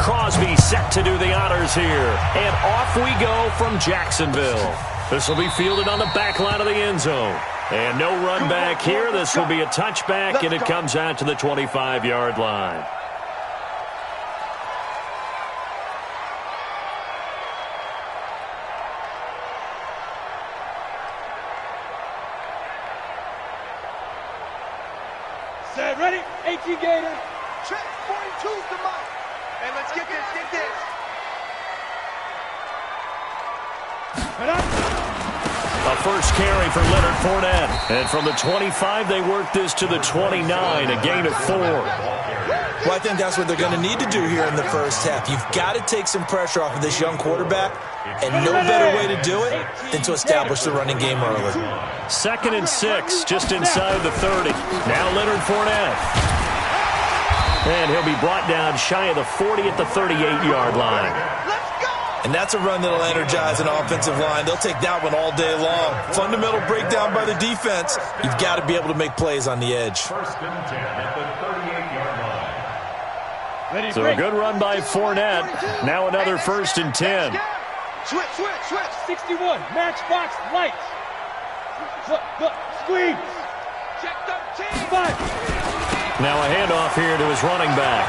Crosby set to do the honors here. And off we go from Jacksonville. This will be fielded on the back line of the end zone. And no run back here. This will be a touchback, and it comes out to the 25-yard line. Set, ready? 18 Gator. Check, 42's the mark. And let's get this, get this. A first carry for Leonard Fournette. And from the 25, they work this to the 29, a gain of 4. Well, I think that's what they're going to need to do here in the first half. You've got to take some pressure off of this young quarterback, and no better way to do it than to establish the running game early. 2nd and 6, just inside the 30. Now Leonard Fournette. And he'll be brought down shy of the 40 at the 38-yard line. And that's a run that'll energize an offensive line. They'll take that one all day long. Fundamental breakdown by the defense. You've got to be able to make plays on the edge. So a good run by Fournette. Now another 1st and 10. Switch, switch, switch. 61, matchbox lights. Look, squeeze. Check 13. 5. Now a handoff here to his running back.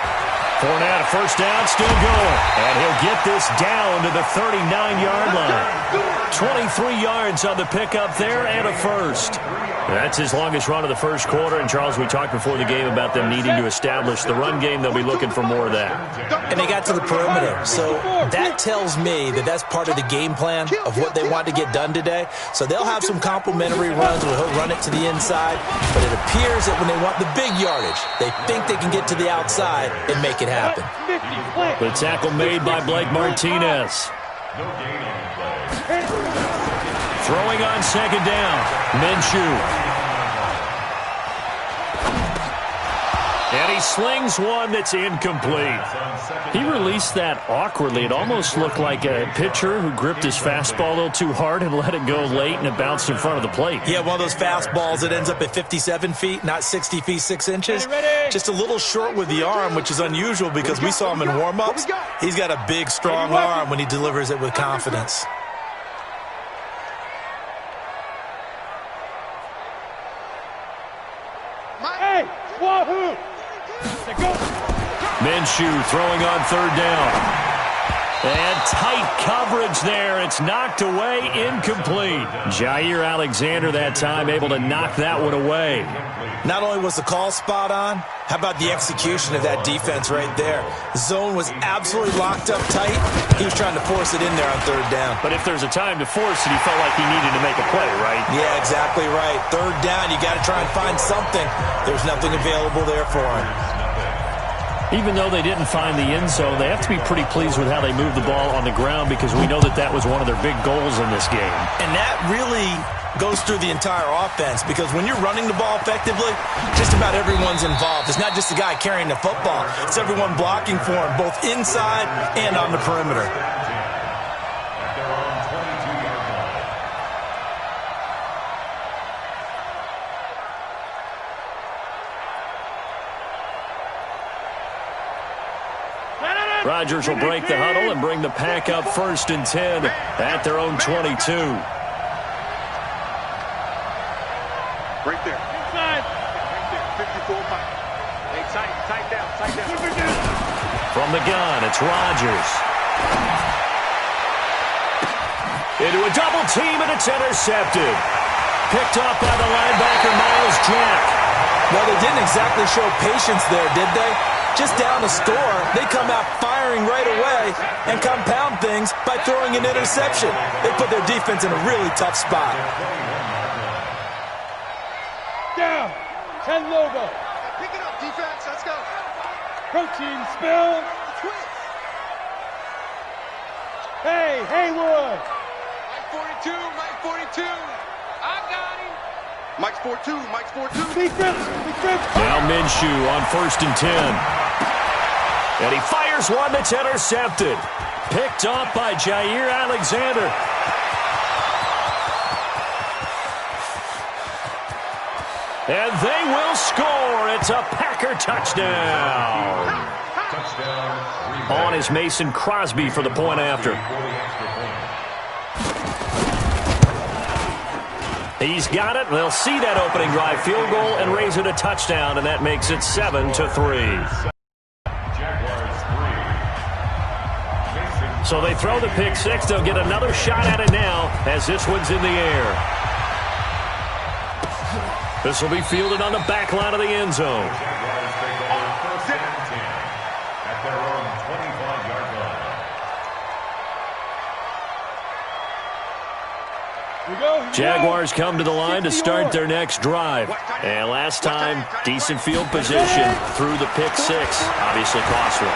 Fournette, first down, still going. And he'll get this down to the 39-yard line. 23 yards on the pickup there and a first. That's his longest run of the first quarter. And, Charles, we talked before the game about them needing to establish the run game. They'll be looking for more of that. And they got to the perimeter. So that tells me that that's part of the game plan of what they want to get done today. So they'll have some complementary runs where he'll run it to the inside. But it appears that when they want the big yardage, they think they can get to the outside and make it happen. The tackle made by Blake Martinez. Throwing on 2nd down. Minshew. And he slings one that's incomplete. He released that awkwardly. It almost looked like a pitcher who gripped his fastball a little too hard and let it go late, and it bounced in front of the plate. Yeah, one of those fastballs that ends up at 57 feet, not 60 feet, 6 inches. Just a little short with the arm, which is unusual because we saw him in warm-ups. He's got a big, strong arm when he delivers it with confidence. Hey, wahoo! Minshew throwing on 3rd down. And tight coverage there. It's knocked away, incomplete. Jair Alexander that time able to knock that one away. Not only was the call spot on, how about the execution of that defense right there? Zone was absolutely locked up tight. He was trying to force it in there on 3rd down. But if there's a time to force it, he felt like he needed to make a play, right? Yeah, exactly right. 3rd down, you got to try and find something. There's nothing available there for him. Even though they didn't find the end zone, they have to be pretty pleased with how they moved the ball on the ground because we know that that was one of their big goals in this game. And that really goes through the entire offense because when you're running the ball effectively, just about everyone's involved. It's not just the guy carrying the football. It's everyone blocking for him, both inside and on the perimeter. Rodgers will break the huddle and bring the pack up 1st and 10 at their own 22. Right there. Inside. Right there. 54 Mike. Hey, tight down. From the gun, it's Rodgers. Into a double team, and it's intercepted. Picked off by the linebacker, Myles Jack. Well, they didn't exactly show patience there, did they? Just down the score, they come out firing right away and compound things by throwing an interception. They put their defense in a really tough spot. Down. 10 logo. Pick it up, defense. Let's go. Protein spill. Hey, Haywood. Mike 42. I got him. Mike's 4-2. Defense. Now Minshew on 1st and 10. And he fires one that's intercepted. Picked off by Jair Alexander. And they will score. It's a Packer touchdown. On is Mason Crosby for the point after. He's got it. They'll see that opening drive field goal and raise it a touchdown, and that makes it 7-3. So they throw the pick six. They'll get another shot at it now as this one's in the air. This will be fielded on the back line of the end zone. Jaguars come to the line to start their next drive. And last time, decent field position through the pick six. Obviously costly.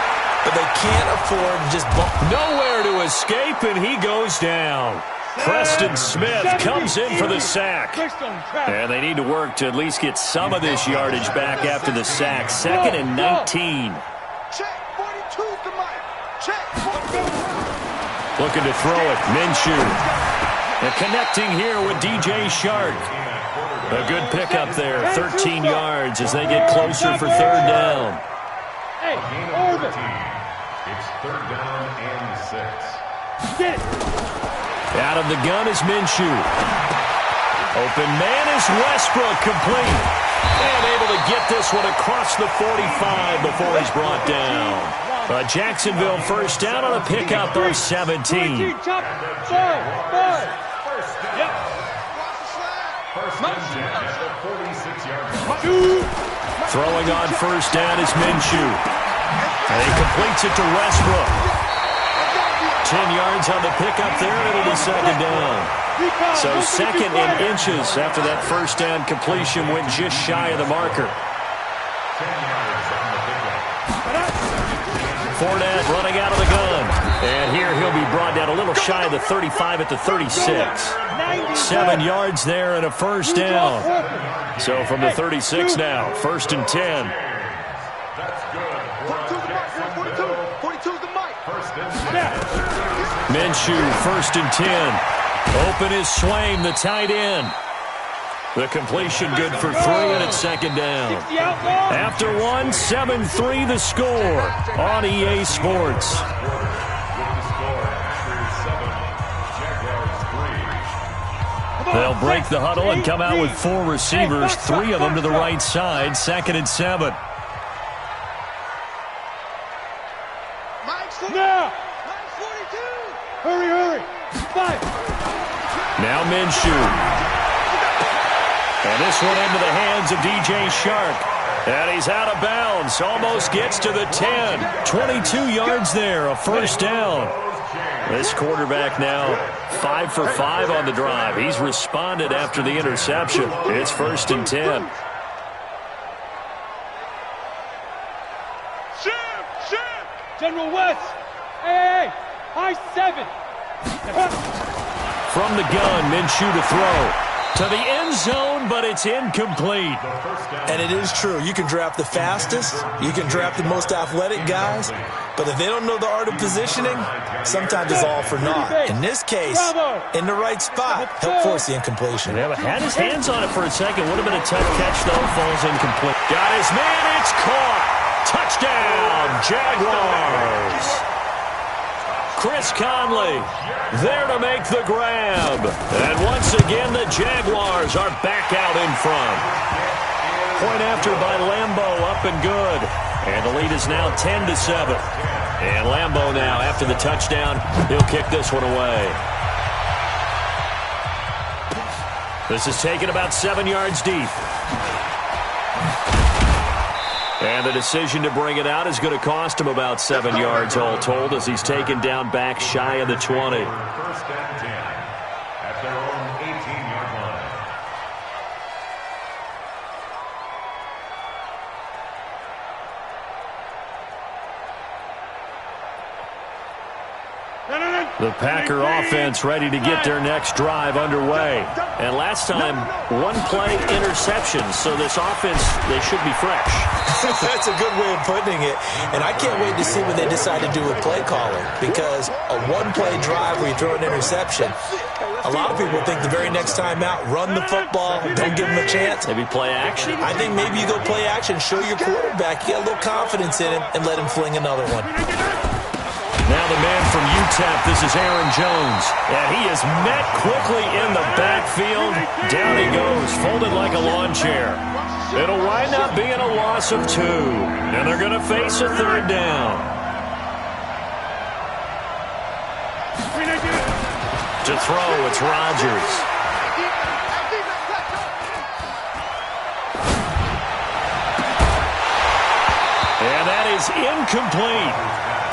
But they can't afford to just bump. Nowhere to escape, and he goes down. Preston Smith comes in for the sack. And they need to work to at least get some of this yardage back after the sack. 2nd and 19. Looking to throw it. Minshew. And connecting here with DJ Shark. A good pickup there. 13 yards as they get closer for 3rd down. Hey, Orbit. It's 3rd down and 6. Get it. Out of the gun is Minshew. Open man is Westbrook, complete. And able to get this one across the 45 before he's brought down. A Jacksonville first down on a pickup of 17. Throwing on first down is Minshew. And he completes it to Westbrook. 10 yards on the pickup there, and it'll be 2nd down. So 2nd and inches after that first down completion went just shy of the marker. Fournette running out of the gun. And here he'll be brought down a little shy of the 35 at the 36. 7 yards there and a first down. So from the 36 now, 1st and 10. Minshew, 1st and 10. Open is Swain, the tight end. The completion good for 3, and it's 2nd down. After 1, 7-3 the score on EA Sports. They'll break the huddle and come out with 4 receivers, 3 of them to the right side, 2nd and 7. Now! Hurry! 5. Now Minshew. And this one into the hands of DJ Shark. And he's out of bounds. Almost gets to the 10. 22 yards there, a first down. This quarterback now 5 for 5 on the drive. He's responded after the interception. It's 1st and 10. General West. Hey, high 7. From the gun, Minshew to throw. To the end zone, but it's incomplete. And it is true. You can draft the fastest. You can draft the most athletic guys. But if they don't know the art of positioning, sometimes it's all for naught. In this case, in the right spot, help force the incompletion. Yeah, had his hands on it for a second. Would have been a tough catch, though. Falls incomplete. Got his man. It's caught. Touchdown, Jaguars. Chris Conley there to make the grab. And once again, the Jaguars are back out in front. Point after by Lambeau, up and good. And the lead is now 10-7. And Lambeau now, after the touchdown, he'll kick this one away. This is taken about 7 yards deep. And the decision to bring it out is going to cost him about 7 yards all told as he's taken down back shy of the 20. 1st and 10 at their own 18-yard line. The Packer offense ready to get their next drive underway. And last time, 1-play interception. So this offense, they should be fresh. That's a good way of putting it. And I can't wait to see when they decide to do with play calling. Because a 1-play drive where you throw an interception, A lot of people think the very next time out, run the football, don't give him a chance. Maybe play action? I think maybe you go play action, show your quarterback you got a little confidence in him, and let him fling another one. Now the man from UTEP, this is Aaron Jones. And he is met quickly in the backfield. Down he goes, folded like a lawn chair. It'll wind up being a loss of 2. And they're going to face a 3rd down. To throw, it's Rodgers. And that is incomplete.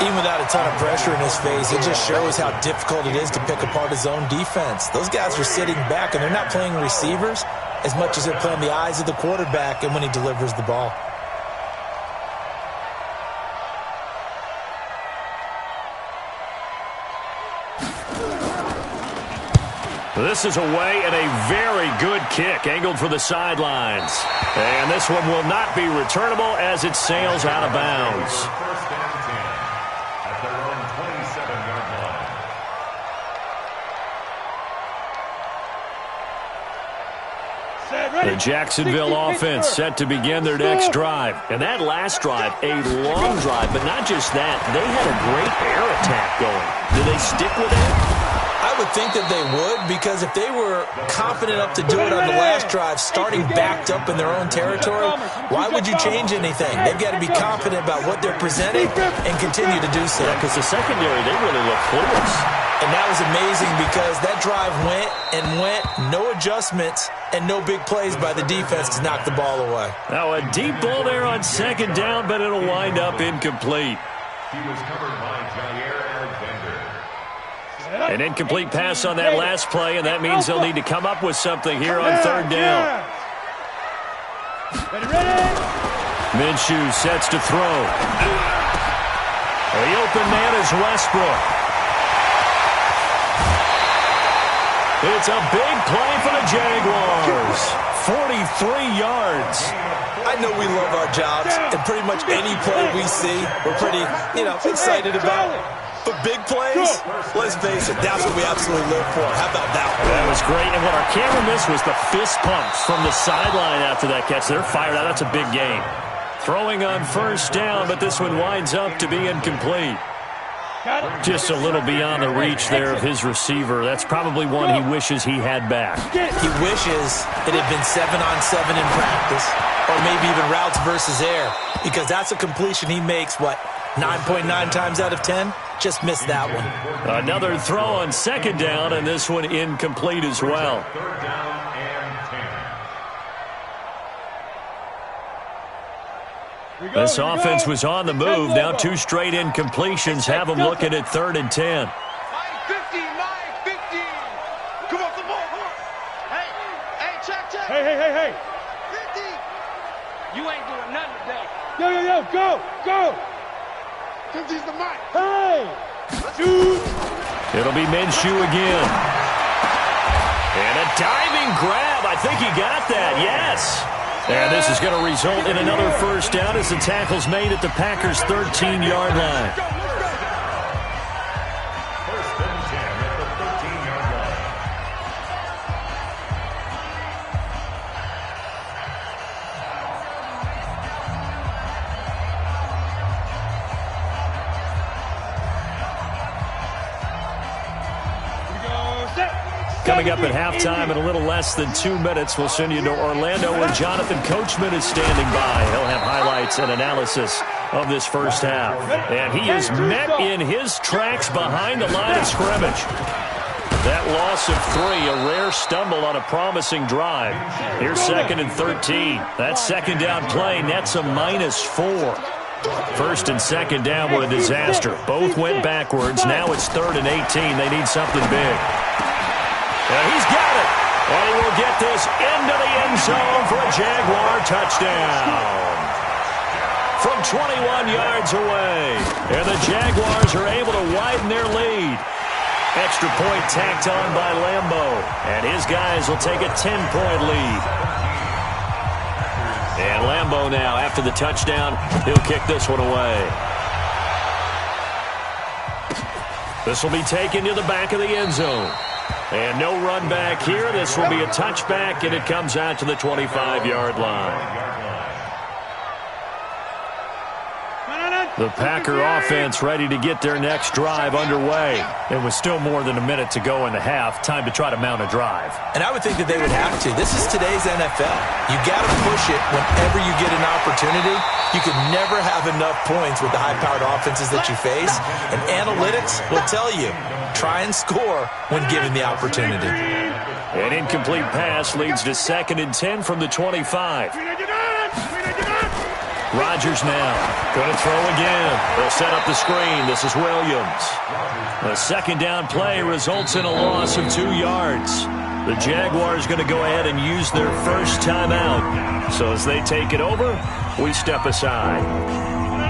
Even without a ton of pressure in his face, it just shows how difficult it is to pick apart his own defense. Those guys are sitting back, and they're not playing receivers as much as they're playing the eyes of the quarterback and when he delivers the ball. This is away and a very good kick, angled for the sidelines. And this one will not be returnable as it sails out of bounds. First and 10 at their own 27-yard line. The Jacksonville offense set to begin their next drive. And that last drive, a long drive, but not just that. They had a great air attack going. Do they stick with it? I would think that they would, because if they were confident enough to do it on the last drive, starting backed up in their own territory, why would you change anything? They've got to be confident about what they're presenting and continue to do so. Yeah, because the secondary, they really look clueless. And that was amazing because that drive went and went, no adjustments, and no big plays by the defense to knock the ball away. Now a deep ball there on 2nd down, but it'll wind up incomplete. He was covered by Jair Alexander. An incomplete pass on that last play, and that means they'll need to come up with something here on 3rd down. Minshew sets to throw. The open man is Westbrook. It's a big play for the Jaguars. 43 yards. I know we love our jobs, and pretty much any play we see, we're pretty, excited about. But big plays, let's face it, that's what we absolutely live for. How about that one? That was great, and what our camera missed was the fist pumps from the sideline after that catch. They're fired out. That's a big game. Throwing on 1st down, but this one winds up to be incomplete. Just a little beyond the reach there of his receiver. That's probably one he wishes he had back. He wishes it had been 7-on-7 in practice, or maybe even routes versus air, because that's a completion he makes, 9.9 times out of 10? Just missed that one. Another throw on 2nd down, and this one incomplete as well. 3rd down and 10. This offense was on the move. Now 2 straight incompletions have them looking at 3rd and 10. 9-50. Come on, come on. Hey, check. Hey. 50. You ain't doing nothing today. Yo, go. 50's the mic. Hey. Shoot. It'll be Minshew again. And a diving grab. I think he got that. Yes. And this is going to result in another 1st down as the tackle's made at the Packers' 13-yard line. First and 10 at the 13-yard line. Coming up at halftime in a little less than 2 minutes, we'll send you to Orlando where Jonathan Coachman is standing by. He'll have highlights and analysis of this 1st half. And he is met in his tracks behind the line of scrimmage. That loss of 3, a rare stumble on a promising drive. Here's 2nd and 13. That 2nd down play nets a -4. 1st and 2nd down were a disaster. Both went backwards. Now it's 3rd and 18. They need something big. And he's got it. And he will get this into the end zone for a Jaguar touchdown. From 21 yards away. And the Jaguars are able to widen their lead. Extra point tacked on by Lambeau. And his guys will take a 10-point lead. And Lambeau now, after the touchdown, he'll kick this one away. This will be taken to the back of the end zone. And no run back here. This will be a touchback, and it comes out to the 25-yard line. The Packer offense ready to get their next drive underway. It was still more than a minute to go in the half. Time to try to mount a drive. And I would think that they would have to. This is today's NFL. You got to push it whenever you get an opportunity. You can never have enough points with the high-powered offenses that you face. And analytics will tell you, try and score when given the opportunity. An incomplete pass leads to 2nd and 10 from the 25. Rodgers now going to throw again. They'll set up the screen. This is Williams. A 2nd down play results in a loss of 2 yards. The Jaguars going to go ahead and use their first timeout. So as they take it over, we step aside.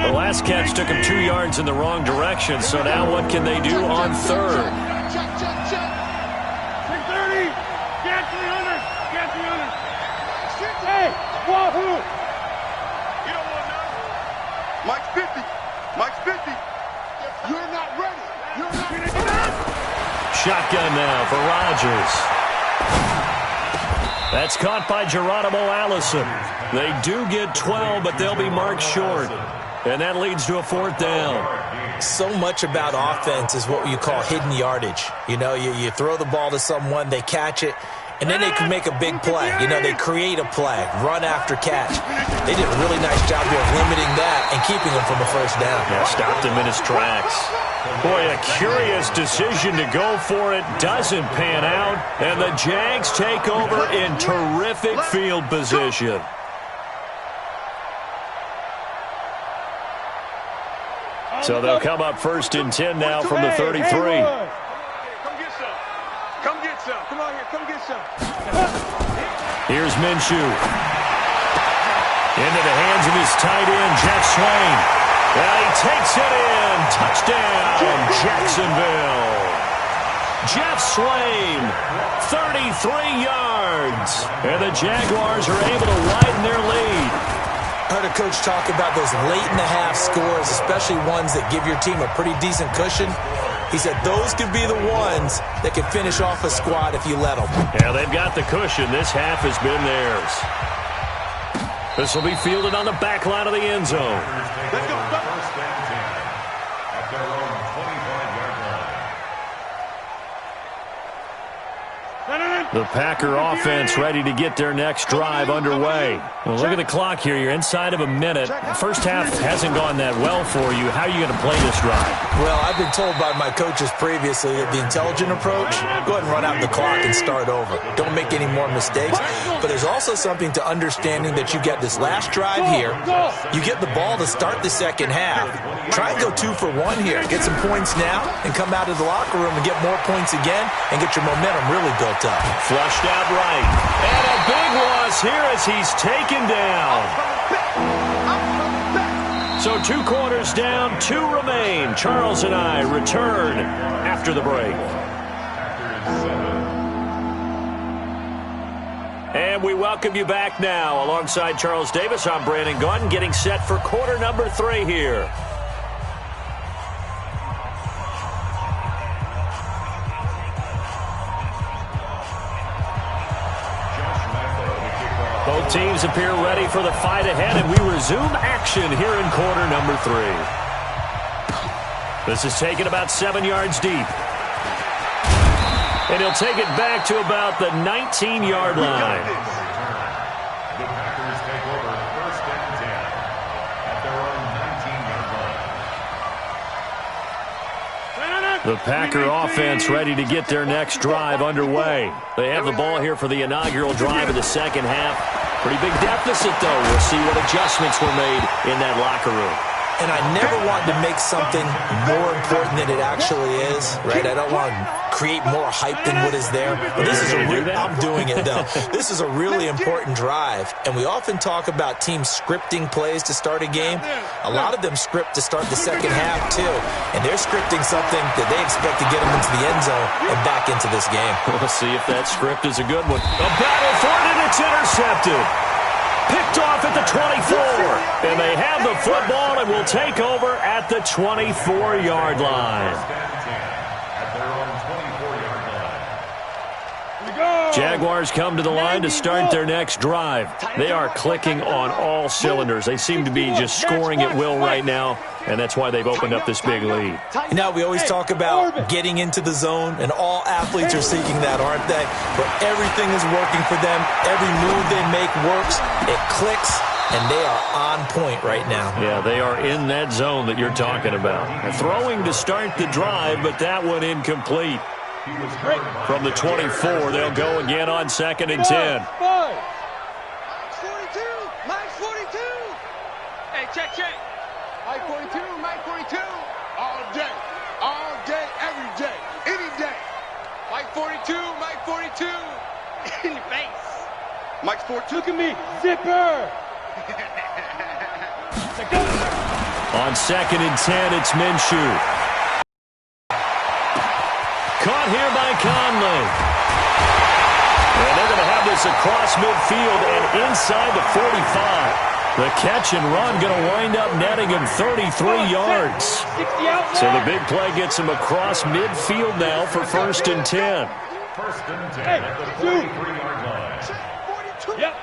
The last catch took them 2 yards in the wrong direction. So now what can they do on 3rd? Check. 630. Get 300. Get 300. Hey, wahoo. Mike's 50. Mike's 50. You're not ready. You're not ready. Shotgun now for Rodgers. That's caught by Geronimo Allison. They do get 12, but they'll be marked short. And that leads to a 4th down. So much about offense is what you call hidden yardage. You know, you throw the ball to someone, they catch it, and then they can make a big play. You know, they create a play, run after catch. They did a really nice job here of limiting that and keeping him from a 1st down. Yeah, stopped him in his tracks. Boy, a curious decision to go for it. Doesn't pan out. And the Jags take over in terrific field position. So they'll come up 1st and 10 now from the 33. Come get some. Come get some. Come on here. Come get some. Here's Minshew. Into the hands of his tight end, Jeff Swain. And he takes it in. Touchdown, Jacksonville. Jeff Swain, 33 yards. And the Jaguars are able to widen their lead. I heard a coach talk about those late-in-the-half scores, especially ones that give your team a pretty decent cushion. He said those could be the ones that could finish off a squad if you let them. Yeah, they've got the cushion. This half has been theirs. This will be fielded on the back line of the end zone. Let's go. First and 10 at their own 25-yard line. The Packer offense ready to get their next drive underway. Well, look at the clock here. You're inside of a minute. The first half hasn't gone that well for you. How are you going to play this drive? Well, I've been told by my coaches previously that the intelligent approach, go ahead and run out the clock and start over. Don't make any more mistakes. But there's also something to understanding that you get this last drive here. You get the ball to start the second half. Try and go 2 for 1 here. Get some points now and come out of the locker room and get more points again and get your momentum really built up. Flushed out right. And a big loss here as he's taken down. So 2 quarters down, 2 remain. Charles and I return after the break. And we welcome you back now. Alongside Charles Davis, I'm Brandon Gaudin, getting set for quarter number 3 here. Both teams appear ready for the fight ahead, and we resume action here in quarter number 3. This is taken about 7 yards deep. And he'll take it back to about the 19-yard line. The Packers take over 1st and 10 at their own 19-yard line. The Packer offense ready to get their next drive underway. They have the ball here for the inaugural drive of the second half. Pretty big deficit, though. We'll see what adjustments were made in that locker room. And I never want to make something more important than it actually is, right? I don't want to create more hype than what is there. But this is I'm doing it, though. This is a really important drive. And we often talk about teams scripting plays to start a game. A lot of them script to start the second half, too. And they're scripting something that they expect to get them into the end zone and back into this game. We'll see if that script is a good one. A battle for it, and it's intercepted. Picked off at the 24. And they have the football and will take over at the 24-yard line. Jaguars come to the line to start their next drive. They are clicking on all cylinders. They seem to be just scoring at will right now, and that's why they've opened up this big lead. You know, we always talk about getting into the zone, and all athletes are seeking that, aren't they? But everything is working for them. Every move they make works. It clicks, and they are on point right now. Yeah, they are in that zone that you're talking about. They're throwing to start the drive, but that one incomplete. From the 24, they'll go again on 2nd and 10. Five. 42, Mike 42. Hey, check. Mike 42, Mike 42. All day, every day, any day. Mike 42, Mike 42. In your face. Mike's 42. Look at me, zipper. On 2nd and 10, it's Minshew. Caught here by Conley. And they're going to have this across midfield and inside the 45. The catch and run going to wind up netting him 33 yards. So the big play gets him across midfield now for 1st and 10. First and 10 at the 43-yard line. Check 42. Yep.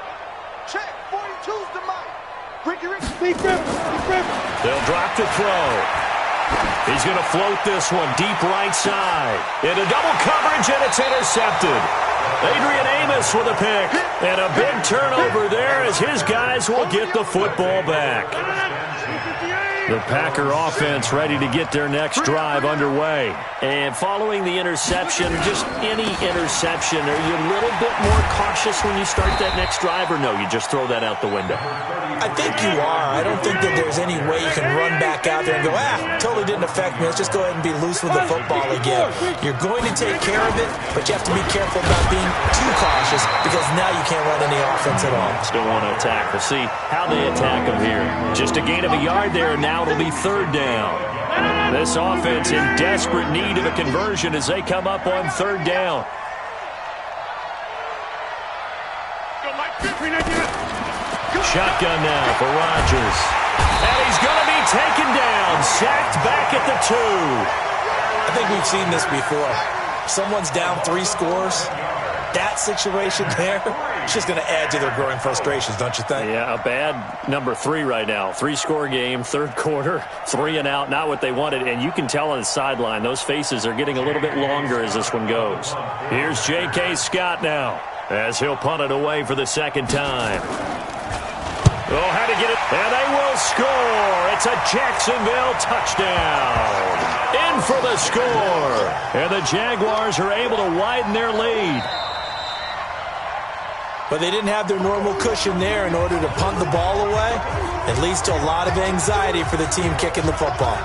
Check 42's the Mike. Ricky. Deep rip. They'll drop to throw. He's going to float this one deep right side. Into double coverage, and it's intercepted. Adrian Amos with a pick. And a big turnover there as his guys will get the football back. The Packer offense ready to get their next drive underway. And following the interception, just any interception, are you a little bit more cautious when you start that next drive, or no, you just throw that out the window? I think you are. I don't think that there's any way you can run back out there and go, totally didn't affect me. Let's just go ahead and be loose with the football again. You're going to take care of it, but you have to be careful about being too cautious because now you can't run any offense at all. Still want to attack. We'll see how they attack them here. Just a gain of a yard there, and now it'll be 3rd down. This offense in desperate need of a conversion as they come up on 3rd down. Shotgun now for Rodgers. And he's going to be taken down, sacked back at the 2. I think we've seen this before. Someone's down 3 scores. That situation there, it's just going to add to their growing frustrations, don't you think? Yeah, a bad number 3 right now. 3-score game, 3rd quarter, 3 and out, not what they wanted. And you can tell on the sideline, those faces are getting a little bit longer as this one goes. Here's J.K. Scott now as he'll punt it away for the 2nd time. Oh, how to get it. And they will score. It's a Jacksonville touchdown. In for the score. And the Jaguars are able to widen their lead. But they didn't have their normal cushion there in order to punt the ball away. It leads to a lot of anxiety for the team kicking the football.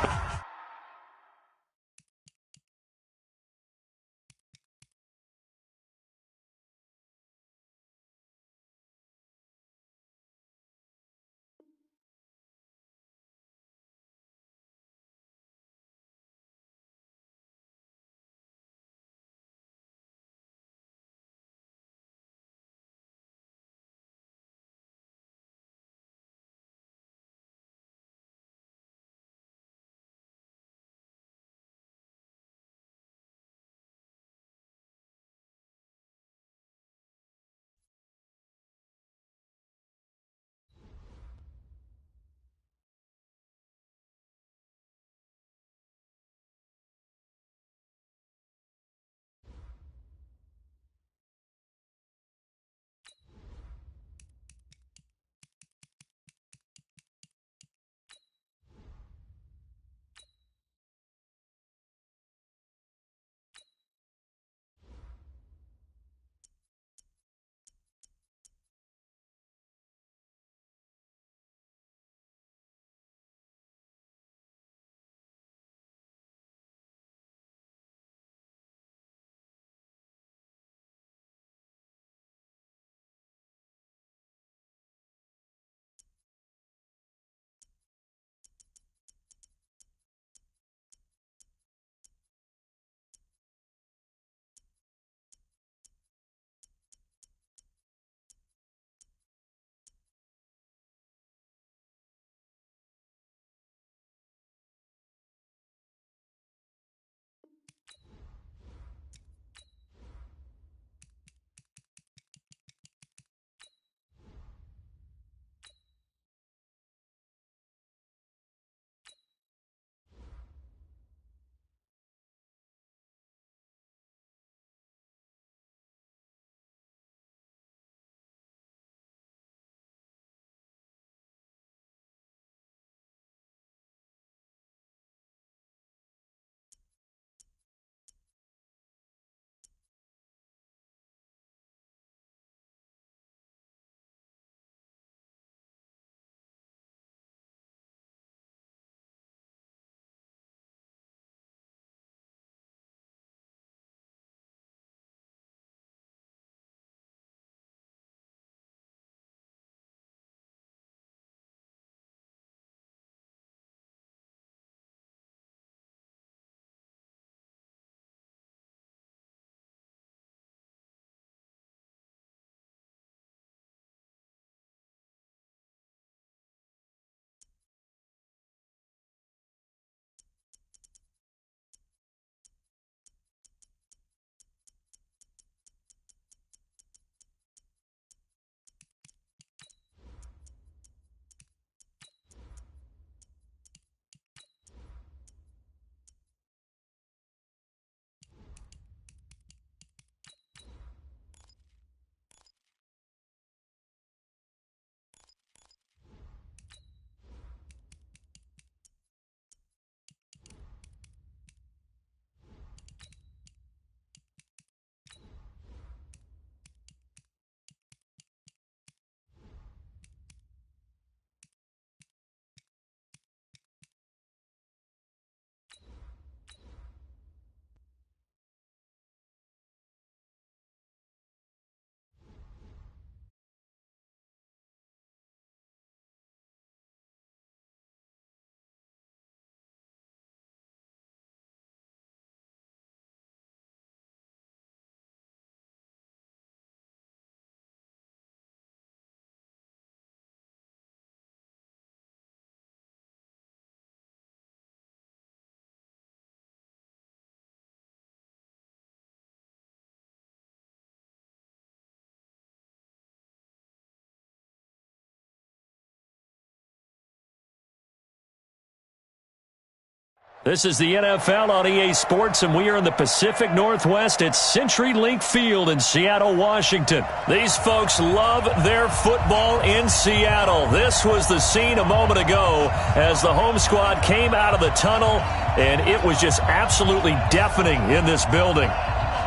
This is the NFL on EA Sports, and we are in the Pacific Northwest at CenturyLink Field in Seattle, Washington. These folks love their football in Seattle. This was the scene a moment ago as the home squad came out of the tunnel, and it was just absolutely deafening in this building.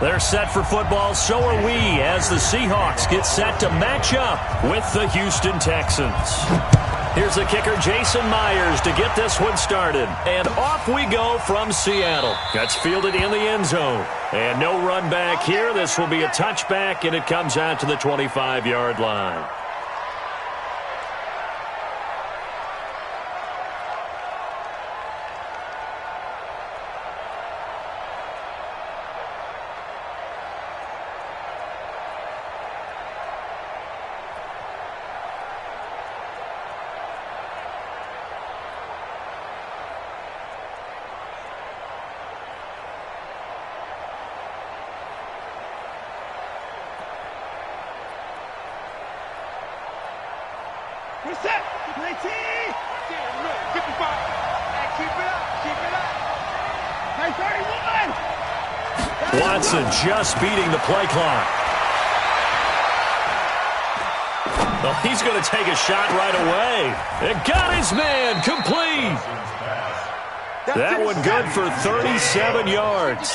They're set for football, so are we, as the Seahawks get set to match up with the Houston Texans. Here's the kicker, Jason Myers, to get this one started. And off we go from Seattle. That's fielded in the end zone. And no run back here. This will be a touchback, and it comes out to the 25-yard line. We're set. Play T. 55. Hey, keep it up. Keep it up. Hey, 31. Watson just beating the play clock. Well, he's going to take a shot right away. It got his man complete. That one good for 37 yards.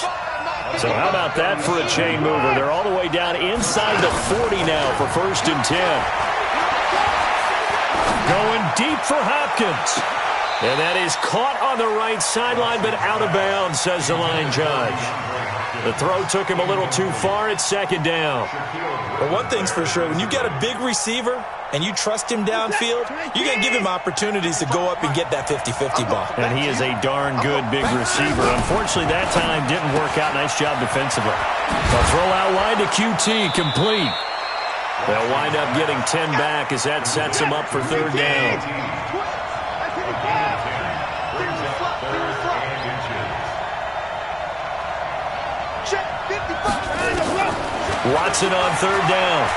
So how about that for a chain mover? They're all the way down inside the 40 now for 1st and 10. Going deep for Hopkins. And that is caught on the right sideline, but out of bounds, says the line judge. The throw took him a little too far. It's 2nd down. Well, one thing's for sure. When you got a big receiver and you trust him downfield, you got to give him opportunities to go up and get that 50-50 ball. And he is a darn good big receiver. Unfortunately, that time didn't work out. Nice job defensively. The throw out wide to QT, complete. They'll wind up getting 10 back as that sets them up for 3rd down. Watson on 3rd down.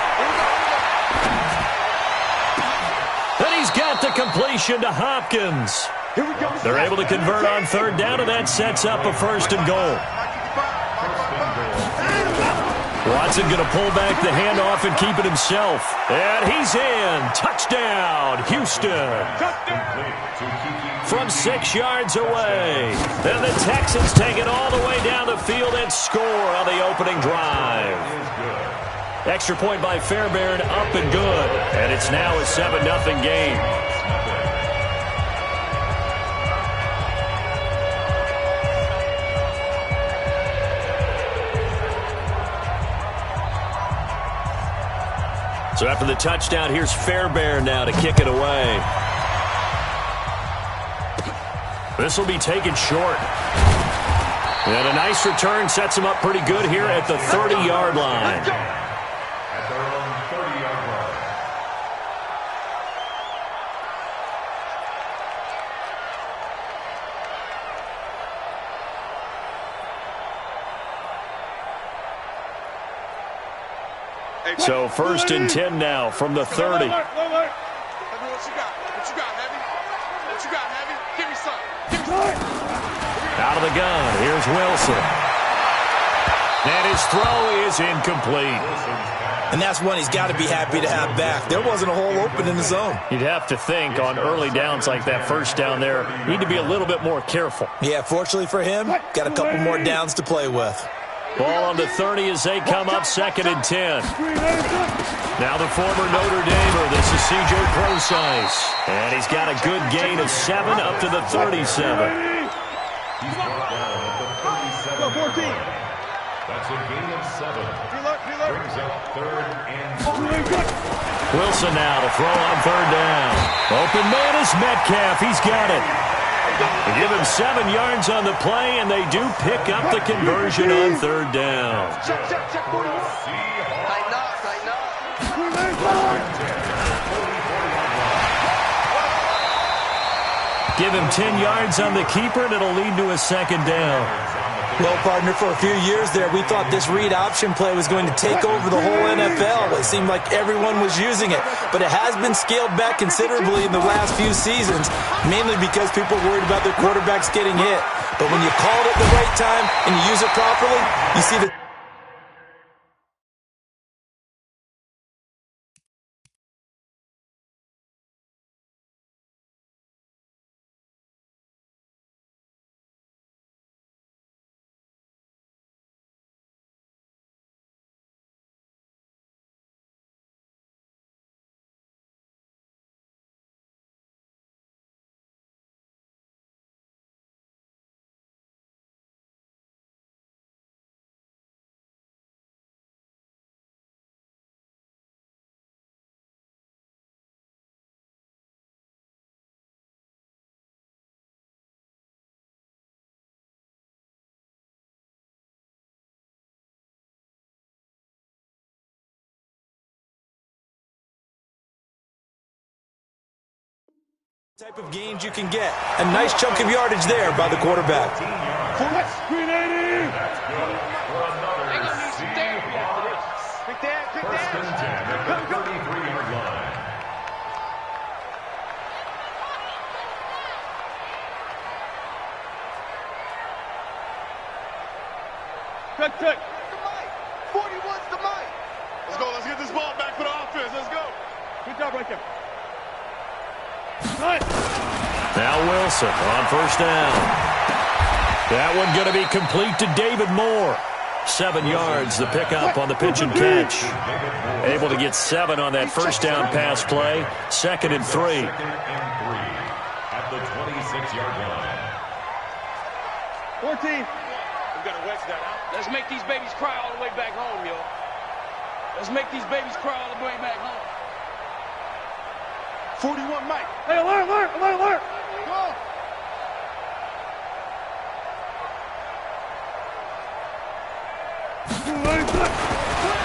And he's got the completion to Hopkins. They're able to convert on 3rd down, and that sets up a 1st and goal. Watson going to pull back the handoff and keep it himself. And he's in. Touchdown, Houston. From 6 yards away. And the Texans take it all the way down the field and score on the opening drive. Extra point by Fairbairn, up and good. And it's now a 7-0 game. So after the touchdown, here's Fairbairn now to kick it away. This will be taken short. And a nice return sets him up pretty good here at the 30-yard line. At their own 30-yard line. So 1st and 10 now from the 30. What you got? What you got, Heavy? What you got, Heavy? Give me some. Give me some. Out of the gun, here's Wilson. And his throw is incomplete. And that's one he's got to be happy to have back. There wasn't a hole open in the zone. You'd have to think on early downs like that 1st down there, need to be a little bit more careful. Yeah, fortunately for him, got a couple more downs to play with. Ball on the 30 as they come up 2nd and 10. Now the former Notre Damer, this is C.J. Prosise. And he's got a good gain of 7 up to the 37. He's brought down at the 37. That's a gain of 7. Brings up 3rd and 3. Wilson now to throw on 3rd down. Open man is Metcalf. He's got it. They give him 7 yards on the play, and they do pick up the conversion on 3rd down. Give him 10 yards on the keeper, and it'll lead to a 2nd down. Well, partner, for a few years there, we thought this read option play was going to take over the whole NFL. It seemed like everyone was using it, but it has been scaled back considerably in the last few seasons, mainly because people are worried about their quarterbacks getting hit. but when you call it at the right time and you use it properly, you see the type of gains you can get. A nice chunk of yardage there by the quarterback. Green 80! First and 10 at the 33-yard line. Check. 41's the mic. Let's go. Let's get this ball back for the offense. Let's go. Good job right there. Now Wilson on first down. That one going to be complete to David Moore. 7 yards, the pickup on the pitch and catch. Able to get 7 on that first down pass play. 2nd and 3. At the 26-yard line. 14. We got to wedge that out. Let's make these babies cry all the way back home, yo. Let's make these babies cry all the way back home. 41, Mike. Hey, alert! Go.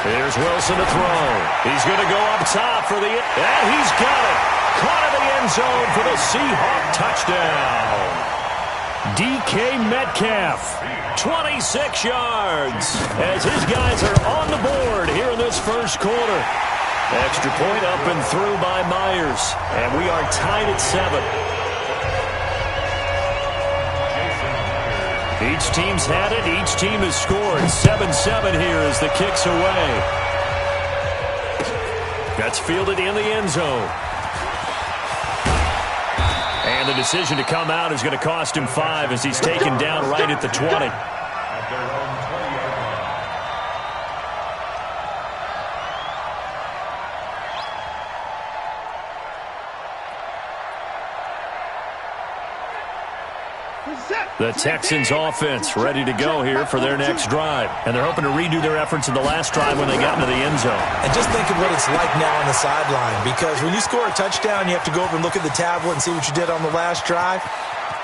Here's Wilson to throw. He's going to go up top for the... And he's got it. Caught in the end zone for the Seahawk touchdown. DK Metcalf, 26 yards, as his guys are on the board here in this first quarter. Extra point up and through by Myers, and we are tied at 7. Each team's had it. Each team has scored. 7-7 here as the kick's away. That's fielded in the end zone. And the decision to come out is going to cost him 5 as he's taken down right at the 20. At their own 20-yard line. The Texans offense ready to go here for their next drive. And they're hoping to redo their efforts in the last drive when they got into the end zone. And just think of what it's like now on the sideline, because when you score a touchdown, you have to go over and look at the tablet and see what you did on the last drive.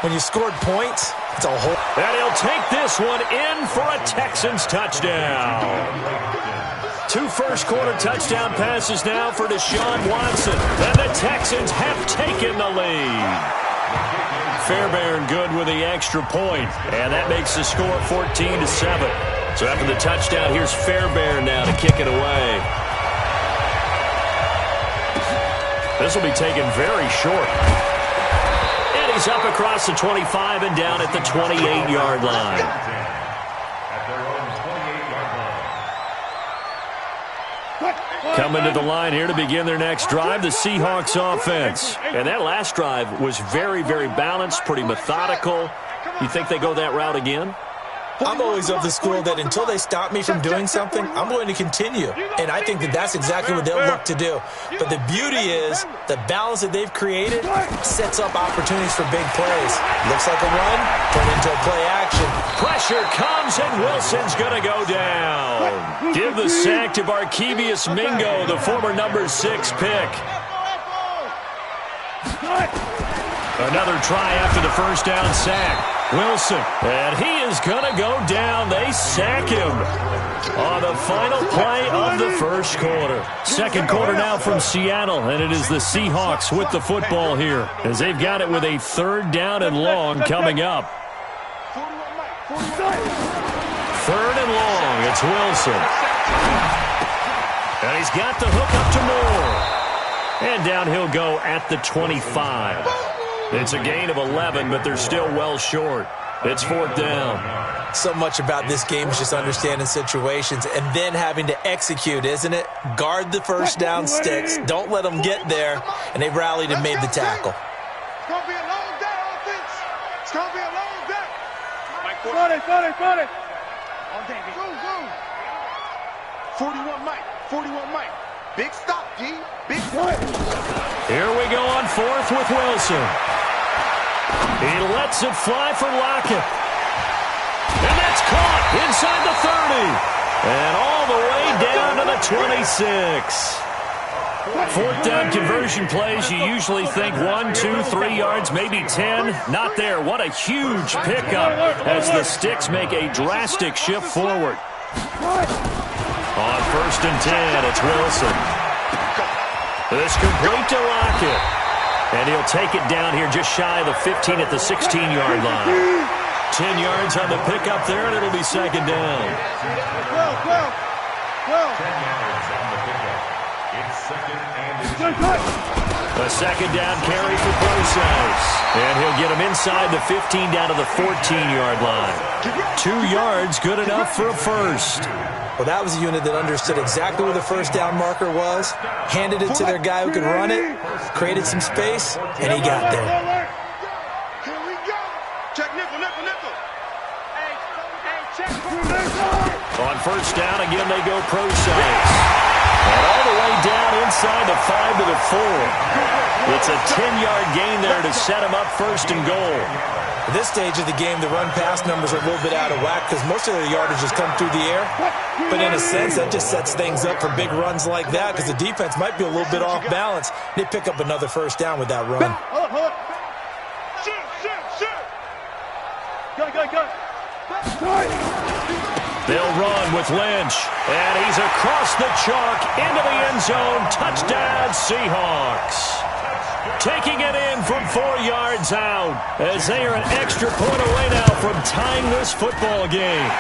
When you scored points, it's a whole... And he'll take this one in for a Texans touchdown. 2 first-quarter touchdown passes now for Deshaun Watson. And the Texans have taken the lead. Fairbairn good with the extra point, and that makes the score 14-7. So after the touchdown, here's Fairbairn now to kick it away. This will be taken very short. And he's up across the 25 and down at the 28-yard line. At their own 28-yard line. Coming to the line here to begin their next drive, the Seahawks offense. And that last drive was very, very balanced, pretty methodical. You think they go that route again? I'm always of the school that until they stop me from doing something, I'm going to continue. And I think that that's exactly what they'll look to do. But the beauty is the balance that they've created sets up opportunities for big plays. Looks like a run, turned into a play action. Pressure comes, and Wilson's going to go down. Give the sack to Barkevious Mingo, the former number 6 pick. Another try after the first down sack. Wilson, and he is going to go down. They sack him on the final play of the first quarter. Second quarter now from Seattle, and it is the Seahawks with the football here as they've got it with a 3rd down and long coming up. 3rd and long, it's Wilson. And he's got the hook up to Moore. And down he'll go at the 25. It's a gain of 11, but they're still well short. It's 4th down. So much about this game is just understanding situations and then having to execute, isn't it? Guard the first down sticks. Don't let them get there. And they rallied and made the tackle. It's going to be a long day, offense. It's going to be a long day. Got it. Go. 41 Mike. Big stop, D. Big stop. Here we go on 4th with Wilson. He lets it fly for Lockett. And that's caught inside the 30. And all the way down to the 26. 4th down conversion plays, you usually think 1, 2, 3 yards, maybe 10. Not there. What a huge pickup as the Sticks make a drastic shift forward. On 1st and 10, it's Wilson. This complete to Lockett. And he'll take it down here just shy of the 15 at the 16-yard line. 10 yards on the pickup there, and it'll be 2nd down. Well. 10 yards on the pickup. It's 2nd and A 2nd down carry for Procise. And he'll get him inside the 15 down to the 14-yard line. 2 yards, good enough for a first. Well, that was a unit that understood exactly where the first down marker was, handed it to their guy who could run it, created some space, and he got there. Here we go. Check nickel. Hey, check. On 1st down, again, they go Procise. And all the way down inside the 5 to the 4. It's a 10-yard gain there to set him up 1st and goal. At this stage of the game, the run-pass numbers are a little bit out of whack because most of their yardage has come through the air. But in a sense, that just sets things up for big runs like that because the defense might be a little bit off balance. They pick up another 1st down with that run. Shoot. They'll run with Lynch. And he's across the chalk into the end zone. Touchdown, Seahawks. Taking it in from 4 yards out as they are an extra point away now from tying this football game.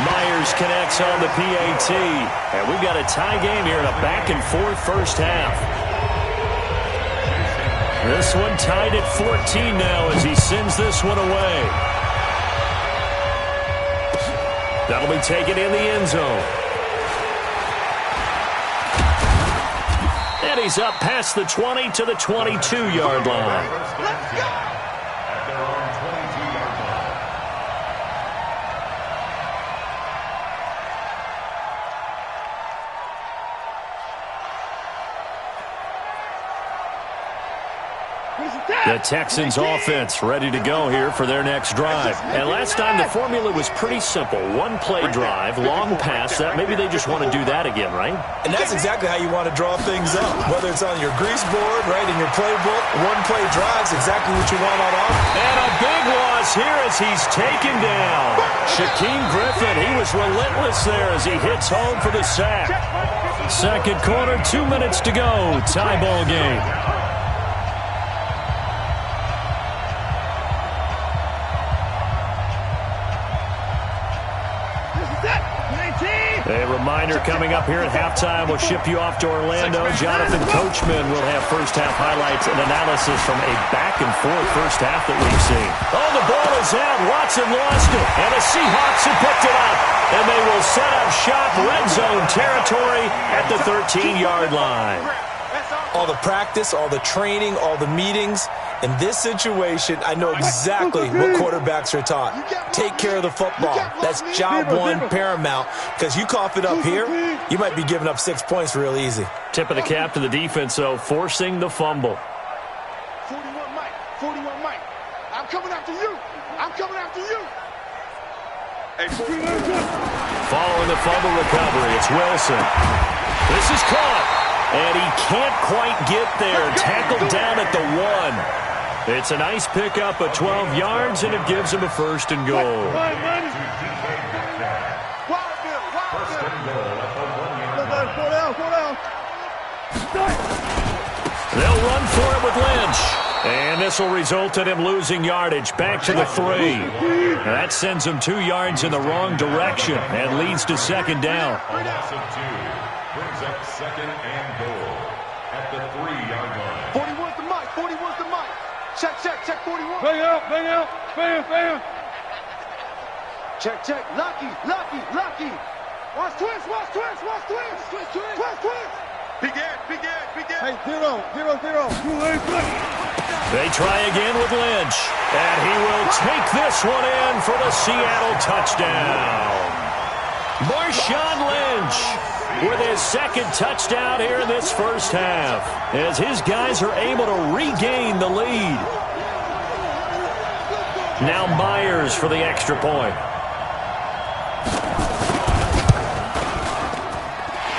Myers connects on the PAT. And we've got a tie game here in a back-and-forth first half. This one tied at 14 now as he sends this one away. That'll be taken in the end zone. And he's up past the 20 to the 22-yard line. Let's go. at their own 22-yard line. The Texans offense ready to go here for their next drive. And last time the formula was pretty simple. One play drive, long pass. That maybe they just want to do that again, right? And that's exactly how you want to draw things up. Whether it's on your grease board, right, in your playbook, one play drive's exactly what you want on offense. And a big loss here as he's taken down. Shaquem Griffin, he was relentless there as he hits home for the sack. Second quarter, 2 minutes to go. Tie ball game. A reminder coming up here at halftime. We'll ship you off to Orlando. Jonathan Coachman will have first-half highlights and analysis from a back-and-forth first half that we've seen. Oh, the ball is out. Watson lost it. And the Seahawks have picked it up. And they will set up shop red zone territory at the 13-yard line. All the practice, all the training, all the meetings. In this situation, I know exactly what quarterbacks are taught. Take care of the football. That's job one, paramount. Because you cough it up here, you might be giving up 6 points real easy. Tip of the cap to the defense, though, forcing the fumble. 41 Mike. I'm coming after you. Following the fumble recovery, it's Wilson. This is caught. And he can't quite get there. Tackled down at the 1. It's a nice pickup of 12 yards, and it gives him a first and goal. First and goal at the 1-yard line. They'll run for it with Lynch. And this will result in him losing yardage back to the 3. And that sends him 2 yards in the wrong direction and leads to second down. Loss of 2 brings up second and goal at the 3-yard line. 41's the Mike. Check 41. Bang out. Check, check. Lucky. Watch twist. Twist. Begin. Hey, 0. They try again with Lynch. And he will take this one in for the Seattle touchdown. Marshawn Lynch with his second touchdown here in this first half, as his guys are able to regain the lead. Now Myers for the extra point.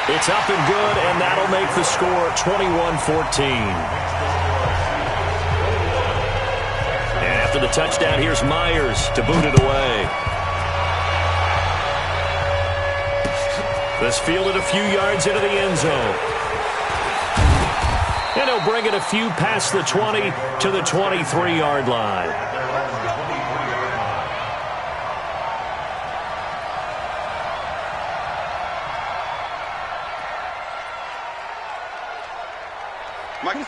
It's up and good, and that'll make the score 21-14. And after the touchdown, here's Myers to boot it away. This fielded a few yards into the end zone. And he'll bring it a few past the 20 to the 23-yard line.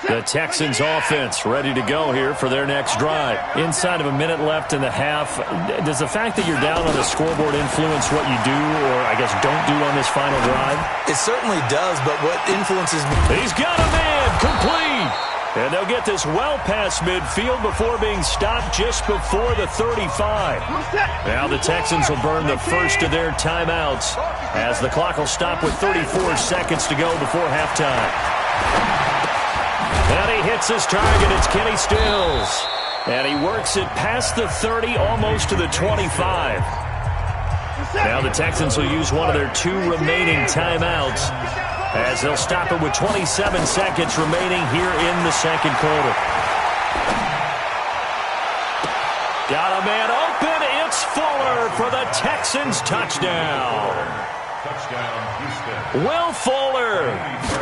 The Texans offense ready to go here for their next drive. Inside of a minute left in the half, does the fact that you're down on the scoreboard influence what you do, or I guess don't do on this final drive? It certainly does, but what influences me? He's got a man, complete. And they'll get this well past midfield before being stopped just before the 35. Now the Texans will burn the first of their timeouts as the clock will stop with 34 seconds to go before halftime. And he hits his target. It's Kenny Stills. And he works it past the 30, almost to the 25. Now the Texans will use one of their 2 remaining timeouts, as they'll stop it with 27 seconds remaining here in the second quarter. Got a man open. It's Fuller for the Texans touchdown. Will Fuller,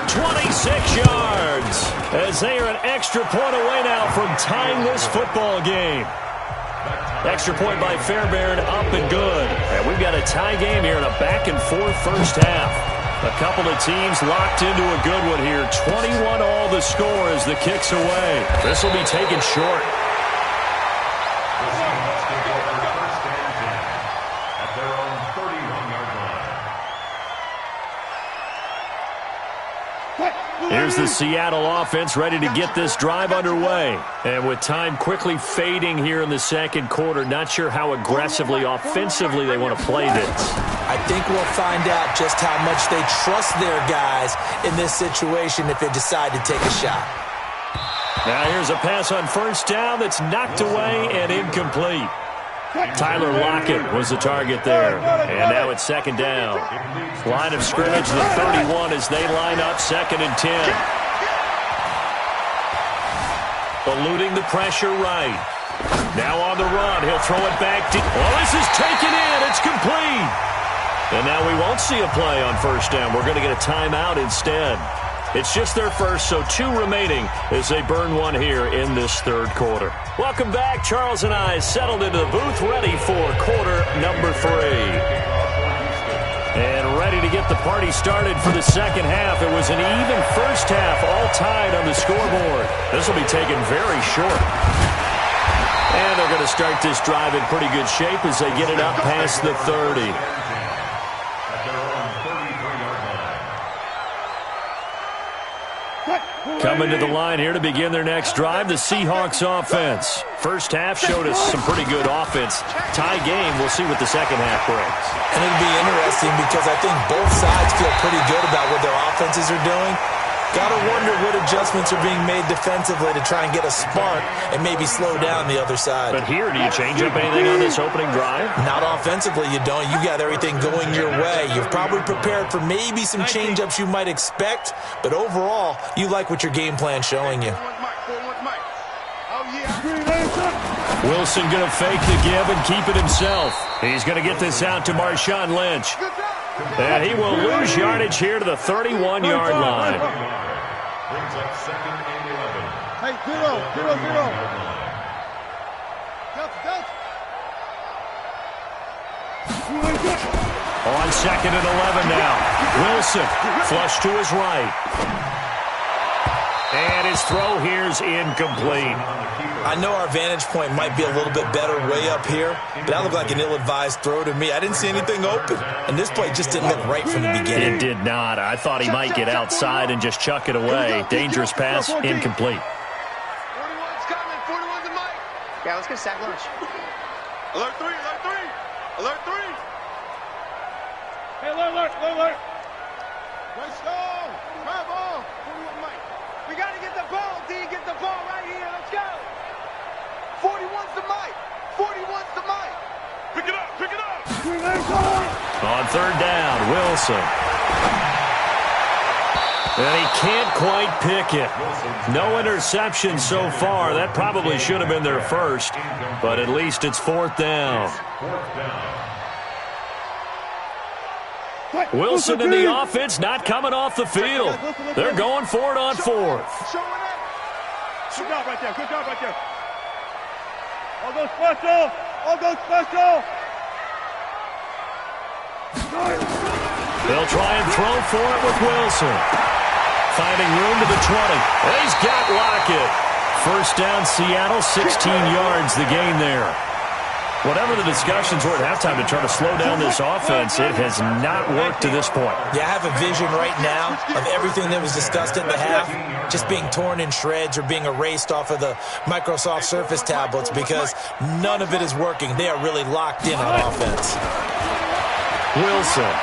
26 yards, as they are an extra point away now from tying this football game. Extra point by Fairbairn, up and good. And we've got a tie game here in a back-and-forth first half. A couple of teams locked into a good one here. 21 all the score as the kick's away. This will be taken short. Here's the Seattle offense ready to get this drive underway. And with time quickly fading here in the second quarter, not sure how aggressively, offensively they want to play this. I think we'll find out just how much they trust their guys in this situation if they decide to take a shot. Now here's a pass on first down that's knocked away and incomplete. Tyler Lockett was the target there. And now it's second down. Line of scrimmage, the 31 as they line up, 2nd and 10. Eluding the pressure right. Now on the run, he'll throw it back deep. Well, this is taken in. It's complete. And now we won't see a play on first down. We're going to get a timeout instead. It's just their first, so 2 remaining as they burn one here in this third quarter. Welcome back. Charles and I settled into the booth, ready for quarter number 3. And ready to get the party started for the second half. It was an even first half, all tied on the scoreboard. This will be taken very short. And they're going to start this drive in pretty good shape as they get it up past the 30. Coming to the line here to begin their next drive, the Seahawks offense. First half showed us some pretty good offense. Tie game, we'll see what the second half brings. And it'll be interesting because I think both sides feel pretty good about what their offenses are doing. Got to wonder what adjustments are being made defensively to try and get a spark and maybe slow down the other side. But here, do you change up anything on this opening drive? Not offensively, you don't. You got everything going your way. You've probably prepared for maybe some change-ups you might expect, but overall, you like what your game plan's showing you. Wilson going to fake the give and keep it himself. He's going to get this out to Marshawn Lynch. And he will lose yardage here to the 31-yard line. Brings up 2nd and 11. Hey, 0. On 2nd and 11 now. Wilson, flush to his right. And his throw here's incomplete. I know our vantage point might be a little bit better way up here, but that looked like an ill-advised throw to me. I didn't see anything open, and this play just didn't look right from the beginning. It did not. I thought he might get outside and just chuck it away. Dangerous pass, incomplete. 41's coming. 41's the mic. Yeah, let's get sack lunch. Alert 3, alert 3. Alert 3. Hey, alert. Let's go. Grab ball. 41 mic. We got to get the ball, D. Get the ball right here. Let's go. 41's the mic. 41's the mic. Pick it up. Pick it up. On third down, Wilson. And he can't quite pick it. No interception so far. That probably should have been their first, but at least it's fourth down. Wilson and the offense not coming off the field. They're going for it on fourth. Good job right there. Good job right there. All go special. All go special. They'll try and throw for it with Wilson. Finding room to the 20. And he's got Lockett. First down, Seattle, 16 yards the gain there. Whatever the discussions were at halftime to try to slow down this offense, it has not worked to this point. Yeah, I have a vision right now of everything that was discussed at the half just being torn in shreds or being erased off of the Microsoft Surface tablets because none of it is working. They are really locked in on offense. Wilson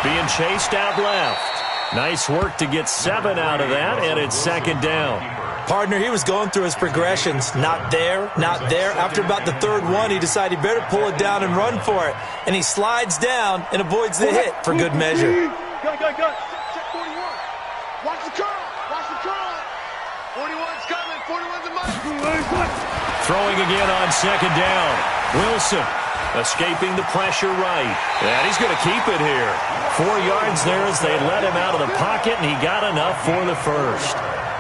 being chased out left. Nice work to get 7 out of that, and it's second down. Partner, he was going through his progressions. Not there, not there. After about the third one, he decided he better pull it down and run for it. And he slides down and avoids the hit for good measure. Go. Check 41. Watch the curl. Watch the curl. 41's coming. 41's the mic. Throwing again on second down. Wilson escaping the pressure right. And he's going to keep it here. 4 yards there as they let him out of the pocket, and he got enough for the first.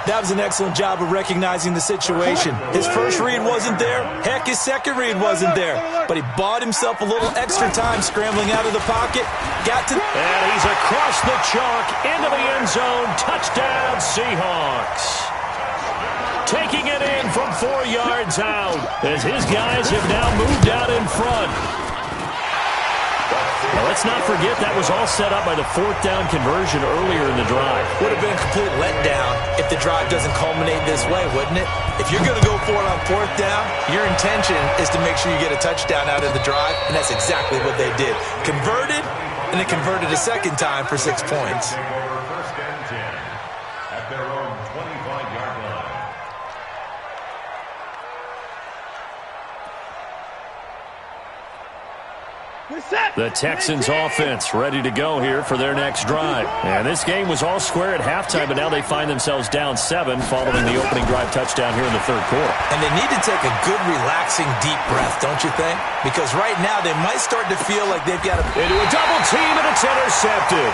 That was an excellent job of recognizing the situation. His first read wasn't there. Heck, his second read wasn't there. But he bought himself a little extra time scrambling out of the pocket. And he's across the chalk into the end zone. Touchdown, Seahawks. Taking it in from 4 yards out as his guys have now moved out in front. Now, let's not forget that was all set up by the fourth down conversion earlier in the drive. Would have been a complete letdown if the drive doesn't culminate this way, wouldn't it? If you're going to go for it on fourth down, your intention is to make sure you get a touchdown out of the drive, and that's exactly what they did. Converted, and they converted a second time for 6 points. First and 10 at their own 25-yard line. The Texans offense ready to go here for their next drive. And this game was all square at halftime, but now they find themselves down 7 following the opening drive touchdown here in the third quarter. And they need to take a good, relaxing, deep breath, don't you think? Because right now they might start to feel like they've got into a double team, and it's intercepted.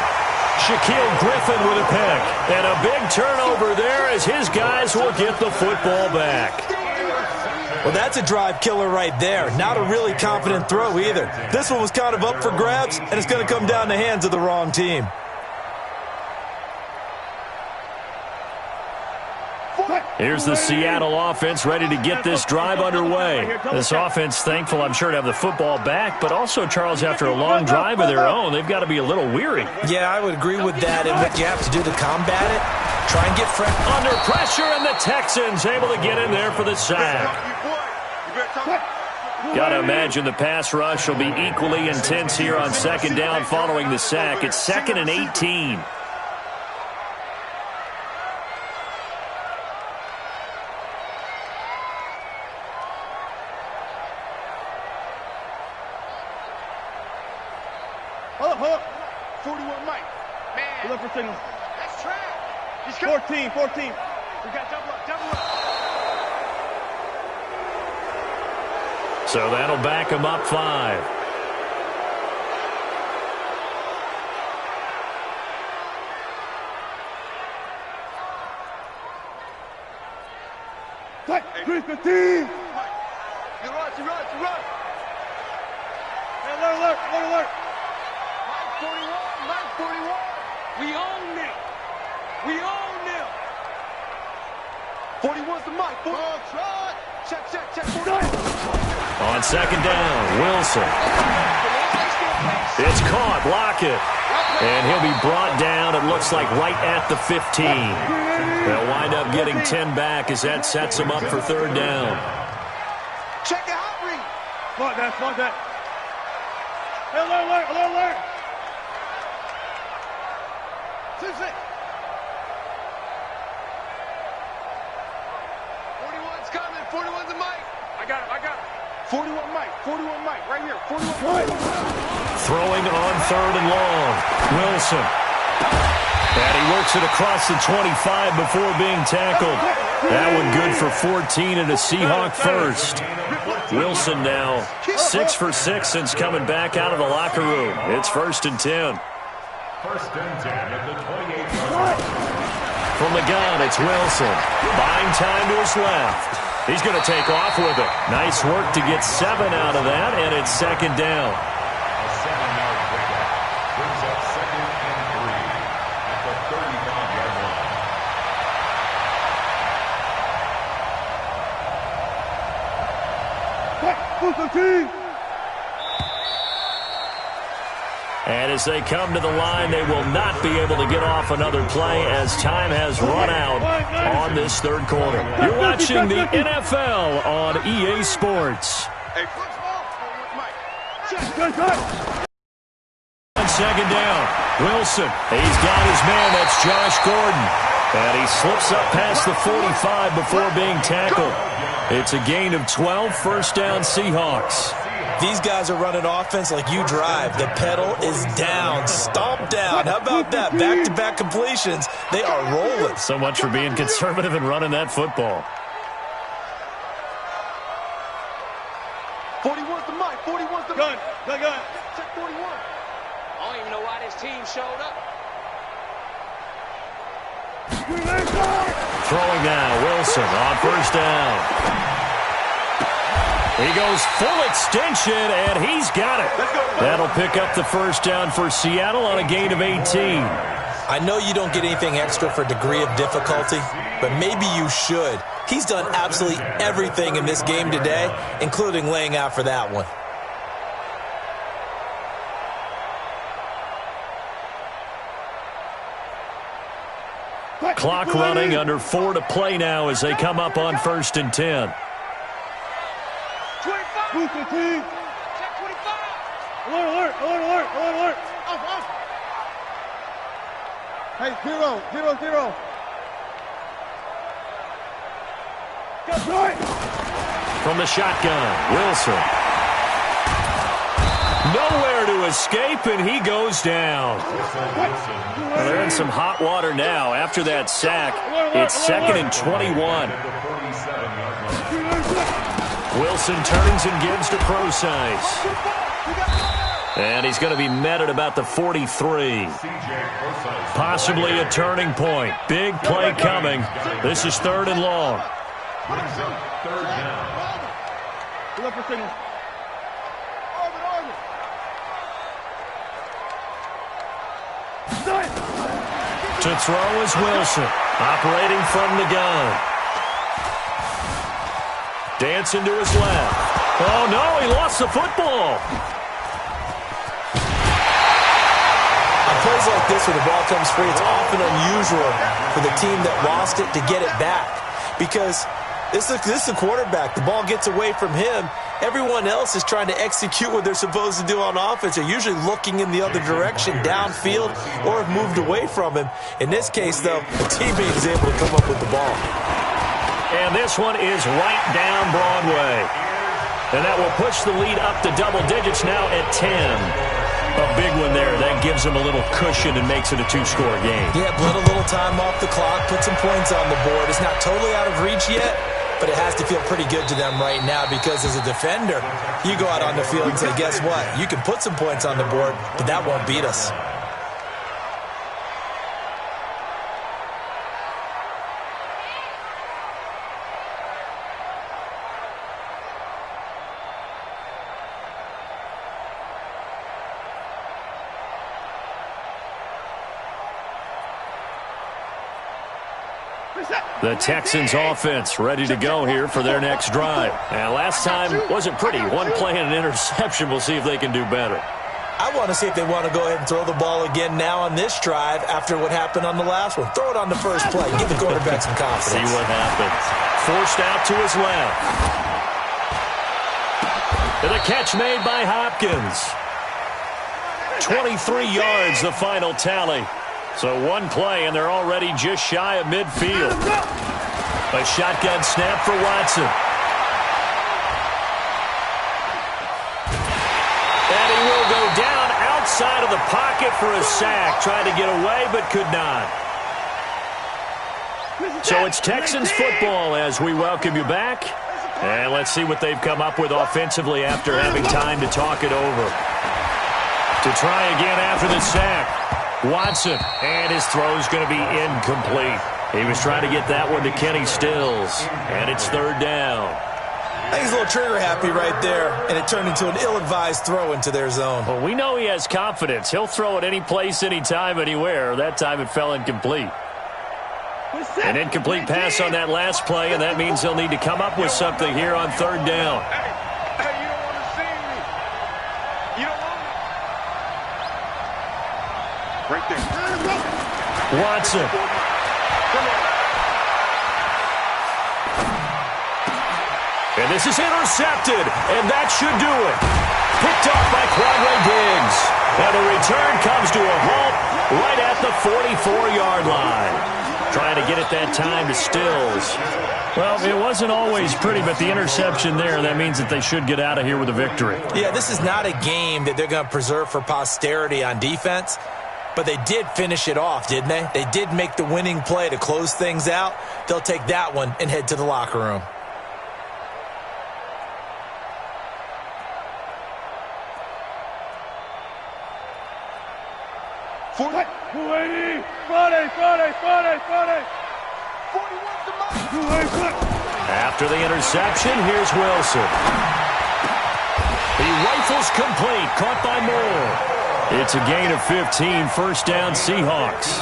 Shaquille Griffin with a pick. And a big turnover there as his guys will get the football back. Well, that's a drive killer right there. Not a really confident throw either. This one was kind of up for grabs, and it's going to come down the hands of the wrong team. Here's the Seattle offense ready to get this drive underway. This offense thankful, I'm sure, to have the football back, but also, Charles, after a long drive of their own, they've got to be a little weary. Yeah, I would agree with that. And what you have to do to combat it, try and get fresh. Under pressure, and the Texans able to get in there for the sack. Got to imagine the pass rush will be equally intense here on second down following the sack. It's 2nd and 18. Hold up. 41 Mike. Man. Look for signal. That's track. He's 14. We got double up. So that'll back him up 5. Hey, 315. You run. Hey, alert. Mike 41. We own it. We own them. 41's the mic. Check, check, check. 41. On second down, Wilson. It's caught, Lockett. And he'll be brought down, it looks like, right at the 15. They'll wind up getting 10 back as that sets them up for third down. Check it out, Reed. Spot that, spot that. Hey, alert, alert, alert. 2-6. 41's coming. 41's the mic. I got it. 41 mic. 41 mic. Right here. 41 mic. Throwing on third and long. Wilson. And he works it across the 25 before being tackled. That one good for 14 and a Seahawk first. Wilson now 6 for 6 since coming back out of the locker room. It's 1st and 10. 1st and 10 at the 28. From the gun, it's Wilson. Buying time to his left. He's going to take off with it. Nice work to get 7 out of that, and it's 2nd down. A 7-yard pickup brings up 2nd and 3 at the 35-yard line. And as they come to the line, they will not be able to get off another play as time has run out on this third quarter. You're watching the NFL on EA Sports. Hey, football. Mike. On second down, Wilson. He's got his man. That's Josh Gordon. And he slips up past the 45 before being tackled. It's a gain of 12, 1st down Seahawks. These guys are running offense like you drive. The pedal is down, stomp down. How about that? Back-to-back completions. They are rolling. So much for being conservative and running that football. 41's the mic. 41's the Gun. Check 41. I don't even know why this team showed up. Throwing now, Wilson on 1st down. He goes full extension, and he's got it. That'll pick up the 1st down for Seattle on a gain of 18. I know you don't get anything extra for degree of difficulty, but maybe you should. He's done absolutely everything in this game today, including laying out for that one. Clock running, under 4 to play now as they come up on 1st and 10. 25. Check 25. Alert. Off. Hey, 0. From the shotgun, Wilson. Nowhere to escape, and he goes down. Well, they're in some hot water now after that sack. It's 2nd and 21. Wilson turns and gives to Procise. And he's going to be met at about the 43. Possibly a turning point. Big play coming. This is 3rd and long. Brings up 3rd down. To throw is Wilson, operating from the gun. Dancing to his left. Oh, no, he lost the football. On plays like this where the ball comes free, it's often unusual for the team that lost it to get it back. Because this is the quarterback. The ball gets away from him. Everyone else is trying to execute what they're supposed to do on offense. They're usually looking in the other direction, downfield, or have moved away from him. In this case, though, the teammate is able to come up with the ball. And this one is right down Broadway. And that will push the lead up to double digits now at 10. A big one there. That gives them a little cushion and makes it a 2-score game. Yeah, bled a little time off the clock, put some points on the board. It's not totally out of reach yet, but it has to feel pretty good to them right now because as a defender, you go out on the field and say, guess what? You can put some points on the board, but that won't beat us. The Texans offense ready to go here for their next drive. And last time wasn't pretty. One play and an interception. We'll see if they can do better. I want to see if they want to go ahead and throw the ball again now on this drive after what happened on the last one. Throw it on the first play. Give the quarterback some confidence. See what happens. Forced out to his left. And the catch made by Hopkins. 23 yards, the final tally. So one play, and they're already just shy of midfield. A shotgun snap for Watson. And he will go down outside of the pocket for a sack. Tried to get away, but could not. So it's Texans football as we welcome you back. And let's see what they've come up with offensively after having time to talk it over. To try again after the sack. Watson, and his throw's going to be incomplete. He was trying to get that one to Kenny Stills, and it's third down. I think he's a little trigger happy right there, and it turned into an ill-advised throw into their zone. Well, we know he has confidence. He'll throw it any place, anytime, anywhere. That time it fell incomplete. An incomplete pass on that last play, and that means they'll need to come up with something here on third down. Hey, you don't want to see me. You don't want me. Right there. Watson. And this is intercepted, and that should do it. Picked off by Quadre Diggs. And the return comes to a halt right at the 44-yard line. Trying to get it that time to Stills. Well, it wasn't always pretty, but the interception there, that means that they should get out of here with a victory. Yeah, this is not a game that they're going to preserve for posterity on defense, but they did finish it off, didn't they? They did make the winning play to close things out. They'll take that one and head to the locker room. After the interception, here's Wilson. He rifles complete, caught by Moore. It's a gain of 15, first down Seahawks.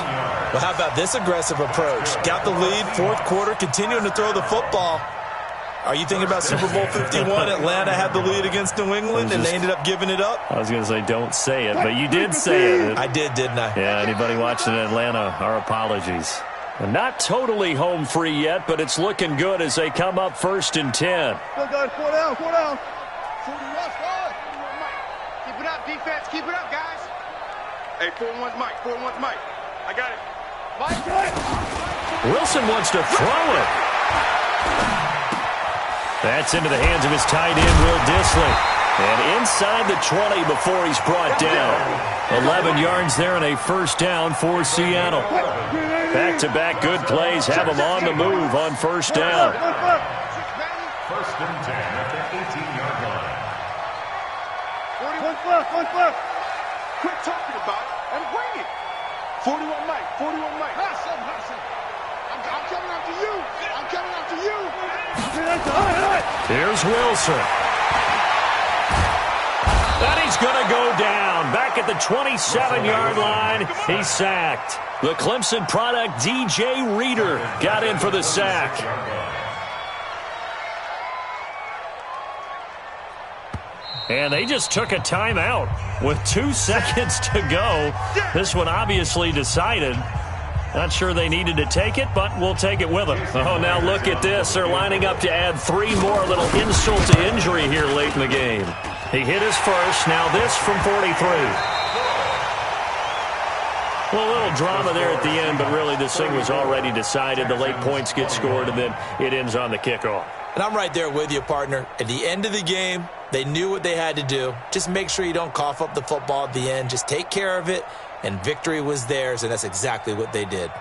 Well, how about this aggressive approach? Got the lead, fourth quarter, continuing to throw the football. Are you thinking about Super Bowl 51? Atlanta had the lead against New England, and they ended up giving it up? I was going to say, don't say it, but you did say it. I did, didn't I? Yeah, anybody watching in Atlanta, our apologies. Not totally home free yet, but it's looking good as they come up first and 10. Go, guys, 4 down, 4 down. 40 rush, Mike. Keep it up, defense, keep it up, guys. Hey, 4-1's Mike, 4-1's Mike. I got it. Mike, Wilson wants to throw it. That's into the hands of his tight end, Will Dissly. And inside the 20 before he's brought down. 11 yards there and a first down for Seattle. Back-to-back good plays have them on the move on first down. First and 10 at the 18-yard line. 41 left. Quit talking about it and bring it. 41 Mike, 41 Mike. I'm coming after you. I'm coming after you. Here's Wilson. And he's going to go down. Back at the 27-yard line, he's sacked. The Clemson product, DJ Reader, got in for the sack. And they just took a timeout with 2 seconds to go. This one obviously decided. Not sure they needed to take it, but we'll take it with them. Oh, now look at this. They're lining up to add 3 more, little insult to injury here late in the game. He hit his first. Now this from 43. Well, a little drama there at the end, but really this thing was already decided. The late points get scored, and then it ends on the kickoff. And I'm right there with you, partner. At the end of the game, they knew what they had to do. Just make sure you don't cough up the football at the end. Just take care of it, and victory was theirs, and that's exactly what they did.